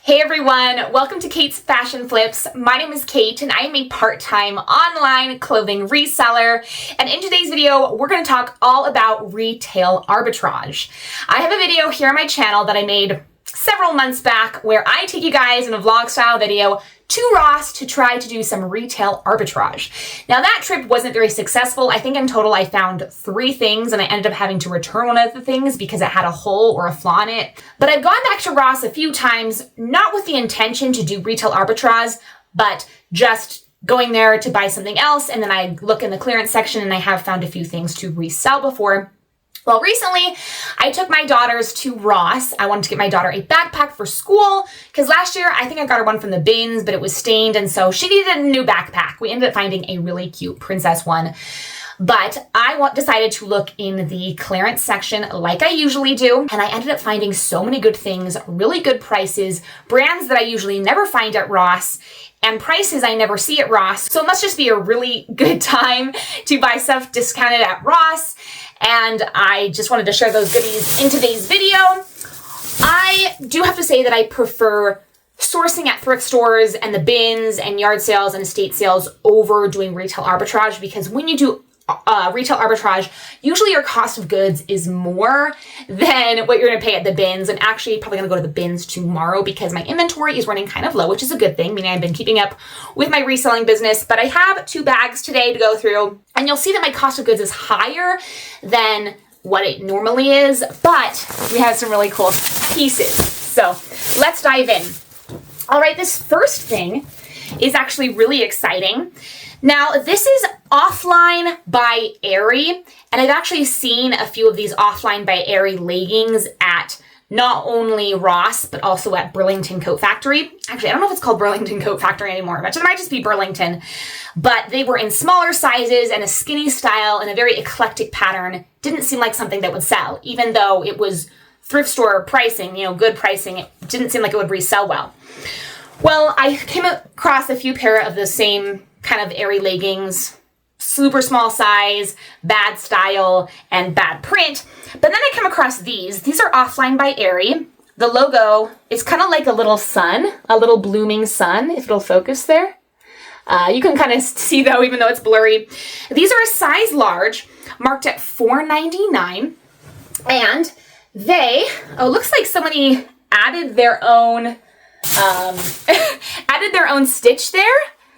Hey everyone, welcome to Kate's Fashion Flips. My name is Kate and I am a part-time online clothing reseller. And in today's video, we're going to talk all about retail arbitrage. I have a video here on my channel that I made several months back where I take you guys in a vlog style video to Ross to try to do some retail arbitrage. Now that trip wasn't very successful. I think in total I found 3 things and I ended up having to return one of the things because it had a hole or a flaw in it. But I've gone back to Ross a few times, not with the intention to do retail arbitrage, but just going there to buy something else. And then I look in the clearance section and I have found a few things to resell before. Well, recently I took my daughters to Ross. I wanted to get my daughter a backpack for school because last year I think I got her one from the bins, but it was stained. And so she needed a new backpack. We ended up finding a really cute princess one. But I decided to look in the clearance section like I usually do. And I ended up finding so many good things, really good prices, brands that I usually never find at Ross, and prices I never see at Ross. So it must just be a really good time to buy stuff discounted at Ross. And I just wanted to share those goodies in today's video. I do have to say that I prefer sourcing at thrift stores and the bins and yard sales and estate sales over doing retail arbitrage, because when you do retail arbitrage, usually your cost of goods is more than what you're going to pay at the bins. And actually probably going to go to the bins tomorrow because my inventory is running kind of low, which is a good thing, meaning I've been keeping up with my reselling business. But I have 2 bags today to go through, and you'll see that my cost of goods is higher than what it normally is, but we have some really cool pieces. So let's dive in. All right, this first thing is actually really exciting. Now, this is Offline by Aerie, and I've actually seen a few of these Offline by Aerie leggings at not only Ross, but also at Burlington Coat Factory. Actually, I don't know if it's called Burlington Coat Factory anymore, but it might just be Burlington. But they were in smaller sizes and a skinny style and a very eclectic pattern. Didn't seem like something that would sell, even though it was thrift store pricing, good pricing. It didn't seem like it would resell well. Well, I came across a few pair of the same kind of Aerie leggings, super small size, bad style, and bad print. But then I came across these. These are Offline by Aerie. The logo is kind of like a little sun, a little blooming sun, if it'll focus there. You can kind of see though, even though it's blurry. These are a size large, marked at $4.99. And they, looks like somebody added their own, stitch there.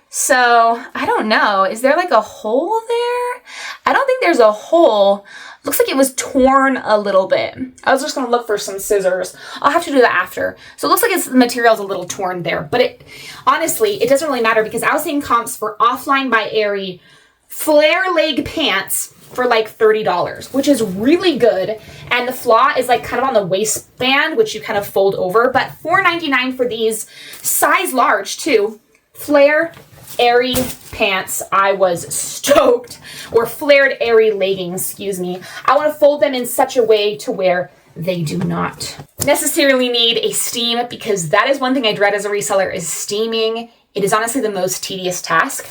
So I don't know, is there like a hole there? I don't think there's a hole. Looks like it was torn a little bit. I was just gonna look for some scissors. I'll have to do that after. So it looks like the material's a little torn there, but honestly, it doesn't really matter because I was seeing comps for Offline by Aerie flare leg pants for like $30, which is really good. And the flaw is like kind of on the waistband, which you kind of fold over, but $4.99 for these, size large too, flare Aerie pants. I was stoked. Or flared Aerie leggings, excuse me. I want to fold them in such a way to where they do not necessarily need a steam, because that is one thing I dread as a reseller, is steaming. It is honestly the most tedious task.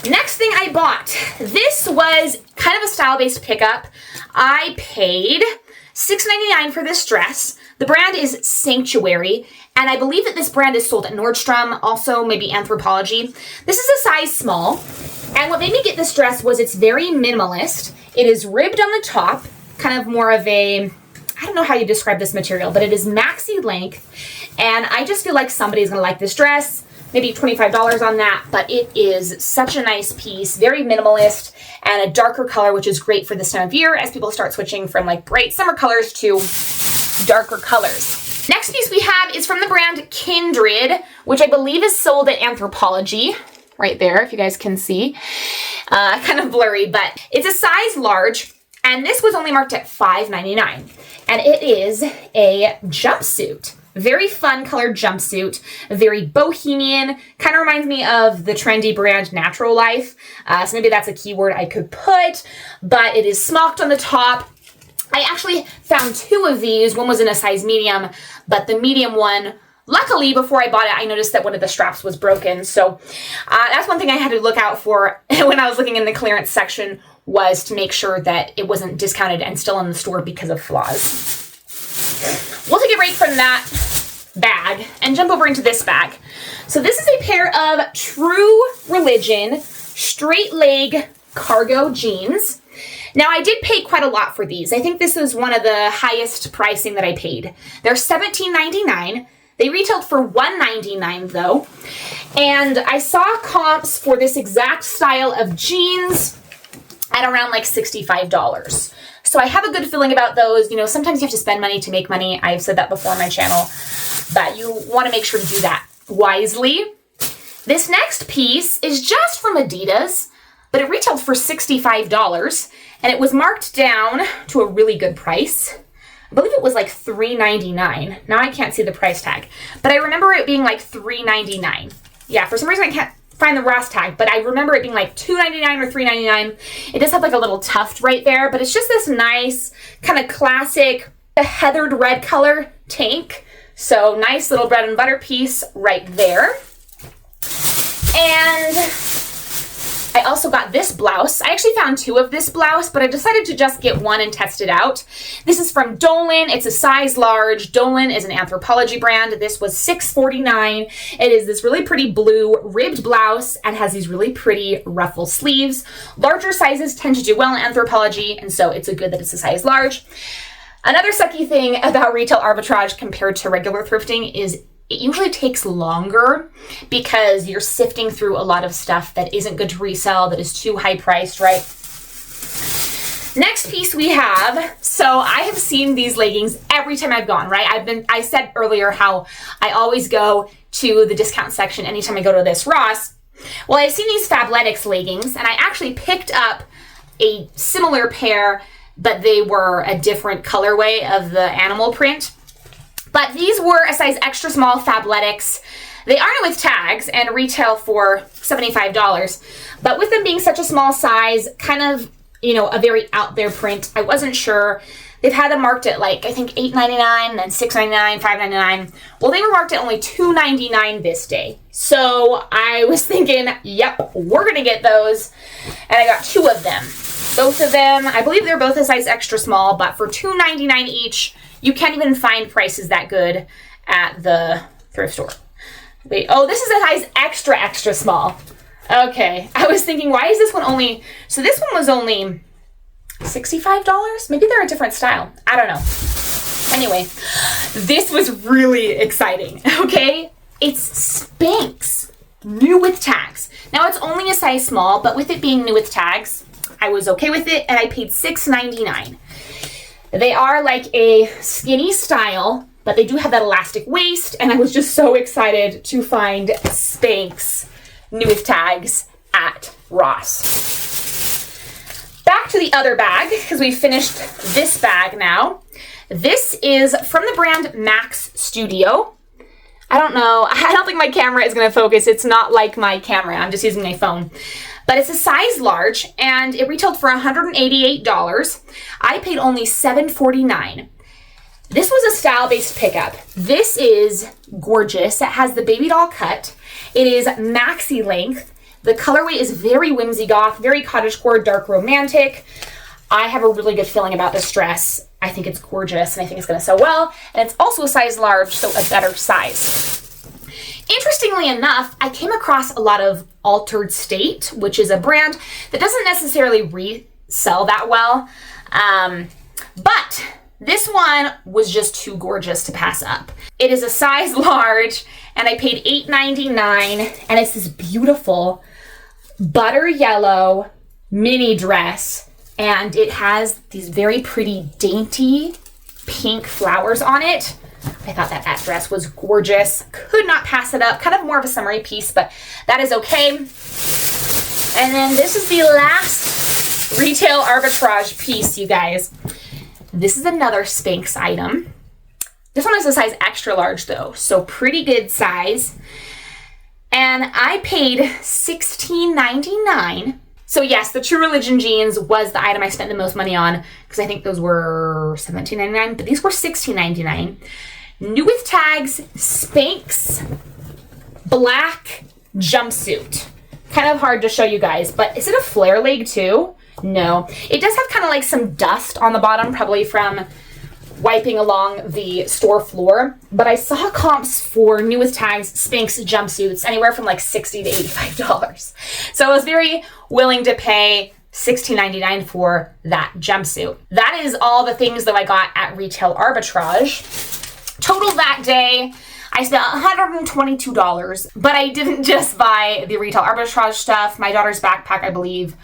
Next thing I bought, this was kind of a style-based pickup. I paid $6.99 for this dress. The brand is Sanctuary, and I believe that this brand is sold at Nordstrom, also maybe Anthropologie. This is a size small, and what made me get this dress was it's very minimalist. It is ribbed on the top, kind of more of a, I don't know how you describe this material, but it is maxi length, and I just feel like somebody's gonna like this dress. Maybe $25 on that, but it is such a nice piece, very minimalist, and a darker color, which is great for this time of year as people start switching from like bright summer colors to darker colors. Next piece we have is from the brand Kindred, which I believe is sold at Anthropologie, right there, if you guys can see. Kind of blurry, but it's a size large, and this was only marked at $5.99, and it is a jumpsuit. Very fun colored jumpsuit, very bohemian, kind of reminds me of the trendy brand Natural Life. So maybe that's a keyword I could put, but it is smocked on the top. I actually found 2 of these. One was in a size medium, but the medium one, luckily before I bought it, I noticed that one of the straps was broken. So that's one thing I had to look out for when I was looking in the clearance section, was to make sure that it wasn't discounted and still in the store because of flaws. We'll take a break from that bag and jump over into this bag. So this is a pair of True Religion straight leg cargo jeans. Now, I did pay quite a lot for these. I think this is one of the highest pricing that I paid. They're $17.99. They retailed for $1.99 though. And I saw comps for this exact style of jeans at around like $65. So I have a good feeling about those. You know, sometimes you have to spend money to make money. I've said that before on my channel, but you want to make sure to do that wisely. This next piece is just from Adidas, but it retailed for $65 and it was marked down to a really good price. I believe it was like $3.99. Now I can't see the price tag, but I remember it being like $3.99. Yeah, for some reason I can't find the Ross tag, but I remember it being like $2.99 or $3.99. It does have like a little tuft right there, but it's just this nice kind of classic heathered red color tank. So nice little bread and butter piece right there. And I also got this blouse. I actually found two of this blouse, but I decided to just get one and test it out. This is from Dolan. It's a size large. Dolan is an Anthropologie brand. This was $6.49. It is this really pretty blue ribbed blouse and has these really pretty ruffle sleeves. Larger sizes tend to do well in Anthropologie, and so it's a good that it's a size large. Another sucky thing about retail arbitrage compared to regular thrifting is it usually takes longer because you're sifting through a lot of stuff that isn't good to resell, that is too high priced, right? Next piece we have, so I have seen these leggings every time I've gone, right? I said earlier how I always go to the discount section anytime I go to this Ross. Well, I've seen these Fabletics leggings and I actually picked up a similar pair, but they were a different colorway of the animal print. But these were a size extra small Fabletics. They aren't with tags and retail for $75. But with them being such a small size, kind of, you know, a very out there print, I wasn't sure. They've had them marked at like, I think $8.99, then $6.99, $5.99. Well, they were marked at only $2.99 this day. So I was thinking, yep, we're going to get those. And I got two of them. Both of them, I believe they're both a size extra small, but for $2.99 each, you can't even find prices that good at the thrift store. Wait, oh, this is a size extra, extra small. Okay, I was thinking, why is this one only, so this one was only $65? Maybe they're a different style. I don't know. Anyway, this was really exciting, okay? It's Spanx, new with tags. Now it's only a size small, but with it being new with tags, I was okay with it, and I paid $6.99. They are like a skinny style, but they do have that elastic waist, and I was just so excited to find Spanx new with tags at Ross. Back to the other bag, because we finished this bag now. This is from the brand Max Studio. I don't know. I don't think my camera is going to focus. It's not like my camera. I'm just using my phone. But it's a size large, and it retailed for $188. I paid only $7.49. This was a style-based pickup. This is gorgeous. It has the baby doll cut. It is maxi length. The colorway is very whimsy goth, very cottagecore, dark romantic. I have a really good feeling about this dress. I think it's gorgeous, and I think it's going to sell well. And it's also a size large, so a better size. Interestingly enough, I came across a lot of Altered State, which is a brand that doesn't necessarily resell that well. But this one was just too gorgeous to pass up. It is a size large, and I paid $8.99, and it's this beautiful butter yellow mini dress, and it has these very pretty dainty pink flowers on it. I thought that dress was gorgeous. Could not pass it up. Kind of more of a summery piece, but that is okay. And then this is the last retail arbitrage piece, you guys. This is another Spanx item. This one is a size extra large though, so pretty good size. And I paid $16.99. So yes, the True Religion jeans was the item I spent the most money on, because I think those were $17.99, but these were $16.99. New with tags, Spanx black jumpsuit. Kind of hard to show you guys, but is it a flare leg too? No. It does have kind of like some dust on the bottom, probably from wiping along the store floor, but I saw comps for new with tags Spanx jumpsuits anywhere from like $60 to $85. So I was very willing to pay $16.99 for that jumpsuit. That is all the things that I got at Retail Arbitrage. Total that day, I spent $122, but I didn't just buy the Retail Arbitrage stuff. My daughter's backpack, I believe,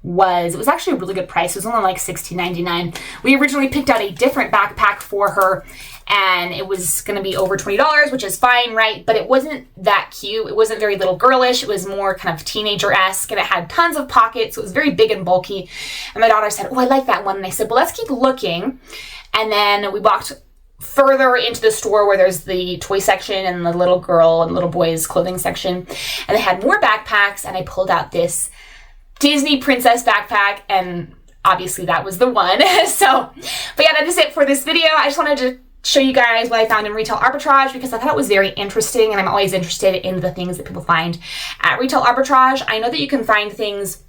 it was actually a really good price. It was only like $16.99. We originally picked out a different backpack for her, and it was going to be over $20, which is fine, right? But it wasn't that cute. It wasn't very little girlish. It was more kind of teenager-esque, and it had tons of pockets. So it was very big and bulky. And my daughter said, oh, I like that one. And I said, well, let's keep looking. And then we walked further into the store where there's the toy section and the little girl and little boys clothing section. And they had more backpacks, and I pulled out this Disney princess backpack, and obviously that was the one. But yeah, that is it for this video. I just wanted to show you guys what I found in Retail Arbitrage because I thought it was very interesting, and I'm always interested in the things that people find at Retail Arbitrage. I know that you can find things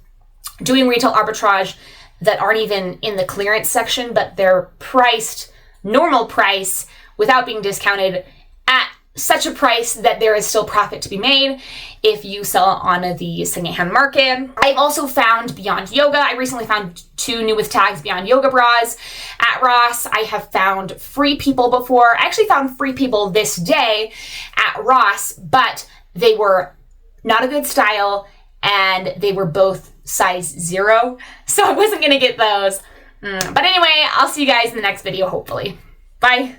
doing Retail Arbitrage that aren't even in the clearance section, but they're priced normal price without being discounted at such a price that there is still profit to be made if you sell on the secondhand market. I've also found Beyond Yoga. I recently found 2 new with tags Beyond Yoga bras at Ross. I have found Free People before. I actually found Free People this day at Ross, but they were not a good style and they were both size 0. So I wasn't gonna get those. But anyway, I'll see you guys in the next video, hopefully. Bye.